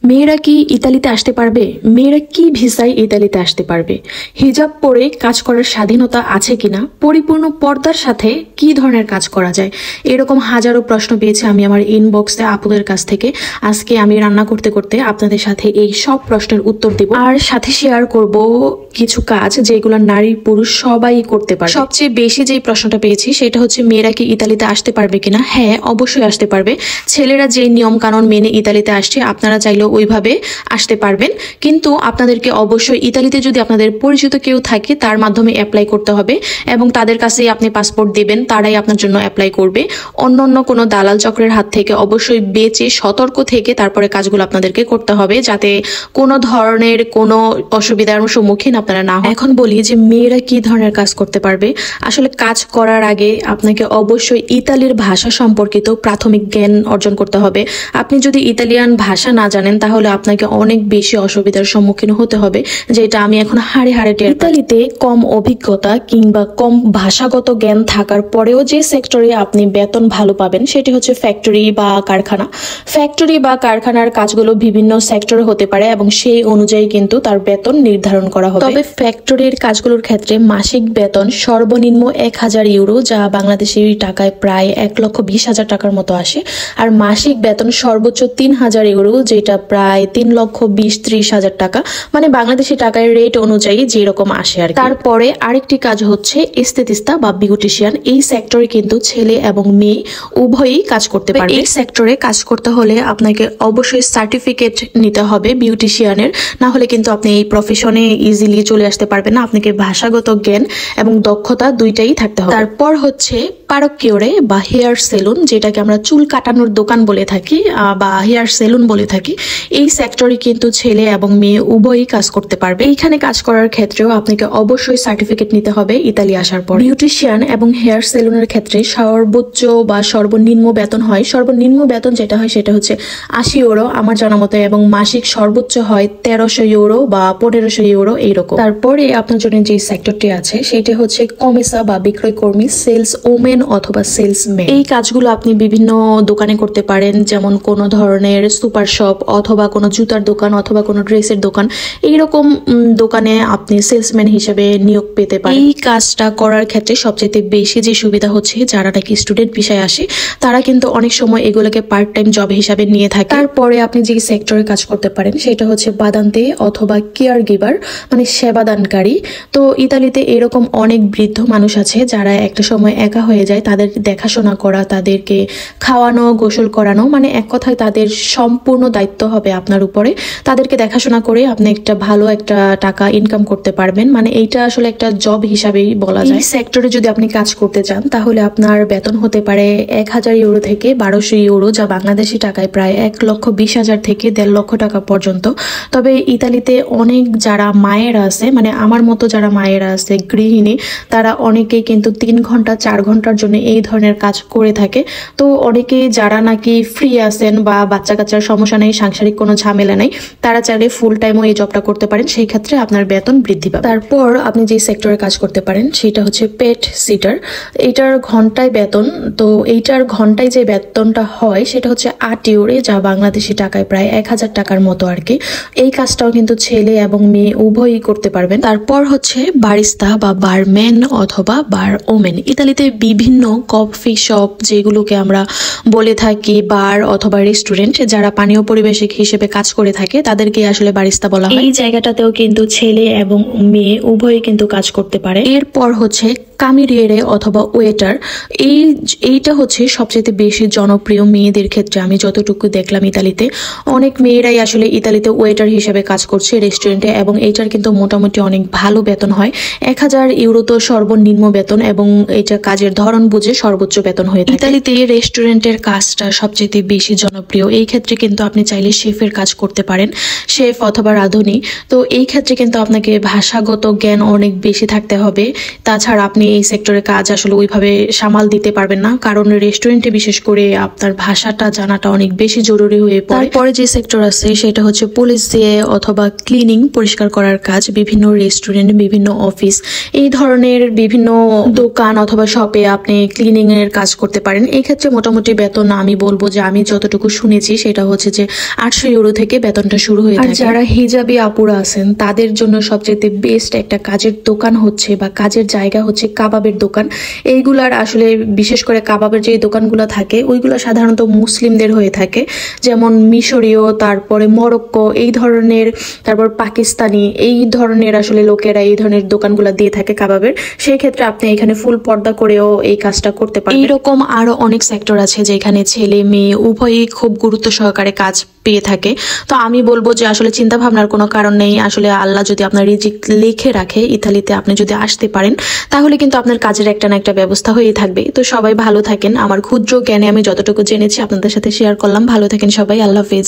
মেয়েরা কি ইতালিতে আসতে পারবে? মেয়েরা কি ভিসায় ইতালিতে আসতে পারবে? হিজাব পরে কাজ করার স্বাধীনতা আছে কিনা? পরিপূর্ণ পর্দার সাথে কি ধরনের কাজ করা যায়? এরকম হাজারো প্রশ্ন পেয়েছি আমি আমার ইনবক্সে আপুদের কাছ থেকে। আজকে আমি রান্না করতে করতে আপনাদের সাথে এই সব প্রশ্নের উত্তর দেব, আর সাথে শেয়ার করব কিছু কাজ যেগুলো নারী পুরুষ সবাই করতে পারে। সবচেয়ে বেশি যে প্রশ্নটা পেয়েছি সেটা হচ্ছে মেয়েরা কি ইতালিতে আসতে পারবে কিনা? হ্যাঁ, অবশ্যই আসতে পারবে। ছেলেরা যে নিয়ম কানুন মেনে ইতালিতে আসছে আপনারা চাইলেও ওইভাবে আসতে পারবেন, কিন্তু আপনাদেরকে অবশ্যই ইতালিতে যদি আপনাদের পরিচিত কেউ থাকে তার মাধ্যমে অ্যাপ্লাই করতে হবে এবং তাদের কাছেই আপনি পাসপোর্ট দেবেন, তারাই আপনার জন্য অ্যাপ্লাই করবে। অন্য কোনো দালাল চক্রের হাত থেকে অবশ্যই বেঁচে সতর্ক থেকে তারপরে কাজগুলো আপনাদেরকে করতে হবে, যাতে কোনো ধরনের কোনো অসুবিধার সম্মুখীন আপনারা না হন। এখন বলি যে মেয়েরা কি ধরনের কাজ করতে পারবে। আসলে কাজ করার আগে আপনাকে অবশ্যই ইতালির ভাষা সম্পর্কিত প্রাথমিক জ্ঞান অর্জন করতে হবে। আপনি যদি ইতালিয়ান ভাষা না জানেন তাহলে আপনাকে অনেক বেশি অসুবিধার সম্মুখীন হতে হবে, যেটা আমি এখন হাড়ে হাড়ে টের পাই। ইতালিতে কম অভিজ্ঞতা কিংবা কম ভাষাগত জ্ঞান থাকার পরেও যে সেক্টরে আপনি বেতন ভালো পাবেন সেটি হচ্ছে ফ্যাক্টরি বা কারখানা। ফ্যাক্টরি বা কারখানার কাজগুলো বিভিন্ন সেক্টরে হতে পারে এবং সেই অনুযায়ী কিন্তু তার বেতন নির্ধারণ করা হবে। তবে ফ্যাক্টরির কাজগুলোর ক্ষেত্রে মাসিক বেতন সর্বনিম্ন 1000 ইউরো, যা বাংলাদেশি টাকায় প্রায় 1,20,000 টাকার মতো আসে, আর মাসিক বেতন সর্বোচ্চ 3000 ইউরো, যেটা প্রায় 3,20,000-30,000 টাকা, মানে বাংলাদেশি টাকায় রেট অনুযায়ী যেরকম আসে আর। তারপরে আরেকটি কাজ হচ্ছে এস্থেটিস্তা বা বিউটিশিয়ান। এই সেক্টরে কিন্তু ছেলে এবং মেয়ে উভয়ই কাজ করতে পারে। এই সেক্টরে কাজ করতে হলে আপনাকে অবশ্যই সার্টিফিকেট নিতে হবে বিউটিশিয়ানের, না হলে কিন্তু আপনি এই প্রফেশনে ইজিলি চলে আসতে পারবেন না। আপনাকে ভাষাগত জ্ঞান এবং দক্ষতা দুইটাই থাকতে হবে। তারপর হচ্ছে পারকিওরে বা হেয়ার সেলুন, যেটাকে আমরা চুল কাটানোর দোকান বলে থাকি বা হেয়ার সেলুন বলে থাকি। এই সেক্টরে কিন্তু ছেলে এবং মেয়ে উভয়ই কাজ করতে পারবে। এইখানে কাজ করার ক্ষেত্রেও আপনাকে অবশ্যই সার্টিফিকেট নিতে হবে ইতালি আসার পর। বিউটিশিয়ান এবং হেয়ার সেলুনের ক্ষেত্রে সর্বোচ্চ বা সর্বনিম্ন বেতন হয়, সর্বনিম্ন বেতন যেটা হয় সেটা হচ্ছে 80 ইউরো আমার জানা মতো, এবং মাসিক সর্বোচ্চ হয় 1300 ইউরো বা 1500 ইউরো এইরকম। তারপরে আপনার জন্য যে সেক্টরটি আছে সেটি হচ্ছে কমিসা বা বিক্রয় কর্মী, সেলস ওমেন অথবা সেলসম্যান। এই কাজগুলো আপনি বিভিন্ন দোকানে করতে পারেন, যেমন কোনো ধরনের সুপার শপ অথবা কোনো জুতার দোকান অথবা কোনো ড্রেসের দোকান, এইরকম দোকানে আপনি সেলসম্যান হিসেবে নিয়োগ পেতে পারেন। এই কাজটা করার ক্ষেত্রে সবচেয়ে বেশি যে সুবিধা হচ্ছে, যারা নাকি স্টুডেন্ট ভিসায় আসে তারা কিন্তু অনেক সময় এগুলোকে পার্ট টাইম জব হিসাবে নিয়ে থাকে। তারপরে আপনি যে সেক্টরে কাজ করতে পারেন সেটা হচ্ছে বাদান্তে অথবা কেয়ার গিভার, মানে সেবাদানকারী। তো ইতালিতে এরকম অনেক বৃদ্ধ মানুষ আছে যারা একটা সময় একা হয়ে যায়, তাদের দেখাশোনা করা, তাদেরকে খাওয়ানো, গোসল করানো, মানে এক কথায় তাদের সম্পূর্ণ দায়িত্ব হবে আপনার উপরে। তাদেরকে দেখাশোনা করে আপনি একটা ভালো একটা টাকা ইনকাম করতে পারবেন, মানে এইটা আসলে একটা জব হিসাবেই বলা যায়। এই সেক্টরে যদি আপনি কাজ করতে চান তাহলে আপনার বেতন হতে পারে 1000 ইউরো থেকে 1200 ইউরো, যা বাংলাদেশি টাকায় প্রায় 1,20,000 থেকে 1.5 লক্ষ টাকা পর্যন্ত। তবে ইতালিতে অনেক যারা মায়েরা আছে, মানে আমার মতো যারা মায়েরা আছে গৃহিণী, তারা অনেকেই কিন্তু 3 ঘন্টা 4 ঘন্টার জন্য এই ধরনের কাজ করে থাকে। তো অনেকেই যারা নাকি ফ্রি আছেন বা বাচ্চা কাচ্চার সমস্যা নেই, সাংসারিক কোনো ঝামেলা নেই, তারা চাইলে ফুল টাইমও এই জবটা করতে পারেন, সেই ক্ষেত্রে আপনার বেতন বৃদ্ধি পাবে। তারপর আপনি যে সেক্টরে কাজ করতে পারেন সেটা হচ্ছে পেট সিটার। এইটার ঘন্টায় বেতন, তো এইটার ঘন্টায় যে বেতনটা হয় সেটা হচ্ছে 8 ইউরো, যা বাংলাদেশি টাকায় প্রায় 1000 টাকার মতো আর কি। এই কাজটাও কিন্তু ছেলে এবং মেয়ে উভয়ই করতে পারবেন। তারপর হচ্ছে বারিস্তা বা বারম্যান অথবা বার ওমেন। ইতালিতে বিভিন্ন কফি শপ, যেগুলোকে আমরা বলে থাকি বার অথবা রেস্টুরেন্ট, যারা পানীয় পরিবেশক হিসেবে কাজ করে থাকে তাদেরকে আসলে বারিস্তা বলা হয়। এই জায়গাটাতেও কিন্তু ছেলে এবং মেয়ে উভয়ই কিন্তু কাজ করতে পারে। এরপর হচ্ছে কামিরিয়েরে অথবা ওয়েটার। এইটা হচ্ছে সবচেয়ে বেশি জনপ্রিয় মেয়েদের ক্ষেত্রে। আমি যতটুকু দেখলাম ইতালিতে অনেক মেয়েরাই আসলে ইতালিতে ওয়েটার হিসেবে কাজ করছে রেস্টুরেন্টে, এবং এইটার কিন্তু মোটামুটি অনেক ভালো বেতন হয়। 1000 ইউরো তো সর্বনিম্ন বেতন, এবং এটা কাজের ধরন বুঝে সর্বোচ্চ বেতন হয়ে থাকে। ইতালিতে রেস্টুরেন্টের কাজটা সবচেয়ে বেশি জনপ্রিয়। এই ক্ষেত্রে কিন্তু আপনি চাইলে শেফের কাজ করতে পারেন, শেফ অথবা রাঁধুনি। তো এই ক্ষেত্রে কিন্তু আপনাকে ভাষাগত জ্ঞান অনেক বেশি থাকতে হবে। তাছাড়া আপনি এই সেক্টরে কাজ আসলে ওইভাবে সামাল দিতে পারবেন না, কারণ রেস্টুরেন্টে বিশেষ করে আপনার ভাষাটা জানাটা অনেক বেশি জরুরি হয়ে পড়ে। তারপরে যে সেক্টর আছে সেটা হচ্ছে পুলিশ দিয়ে অথবা ক্লিনিং, পরিষ্কার করার কাজ। বিভিন্ন রেস্টুরেন্ট, বিভিন্ন অফিস, এই ধরনের বিভিন্ন দোকান অথবা শপে আপনি ক্লিনিং এর কাজ করতে পারেন। এই ক্ষেত্রে মোটামুটি বেতন আমি বলবো যে আমি যতটুকু শুনেছি সেটা হচ্ছে যে 500 ইউরো থেকে বেতনটা শুরু হয়ে থাকে। আর যারা হিজাবি আপুরা আছেন তাদের জন্য সবচেয়ে বেস্ট একটা কাজের দোকান হচ্ছে বা কাজের জায়গা হচ্ছে কাবাবের দোকান। এইগুলার আসলে বিশেষ করে কাবাবের যে দোকানগুলো থাকে ওইগুলো সাধারণত মুসলিমদের হয়ে থাকে, যেমন মিশরীয়, তারপরে মরক্কো এই ধরনের, তারপর পাকিস্তানি এই ধরনের আসলে লোকেরা এই ধরনের দোকানগুলো দিয়ে থাকে কাবাবের। সেই ক্ষেত্রে আপনি এখানে ফুল পর্দা করেও এই কাজটা করতে পারেন। এইরকম আরো অনেক সেক্টর আছে যেখানে ছেলে মেয়ে উভয়ই খুব গুরুত্ব সহকারে কাজ পেয়ে থাকে। তো আমি বলবো যে আসলে চিন্তা ভাবনার কোনো কারণ নেই। আসলে আল্লাহ যদি আপনার রিজিক লিখে রাখে, ইতালিতে আপনি যদি আসতে পারেন তাহলে কিন্তু আপনার কাজের একটা না একটা ব্যবস্থা হয়ে থাকবে। তো সবাই ভালো থাকেন। আমার ক্ষুদ্র জ্ঞানে আমি যতটুকু জেনেছি আপনাদের সাথে শেয়ার করলাম। ভালো থাকেন সবাই। আল্লাহ হাফেজ।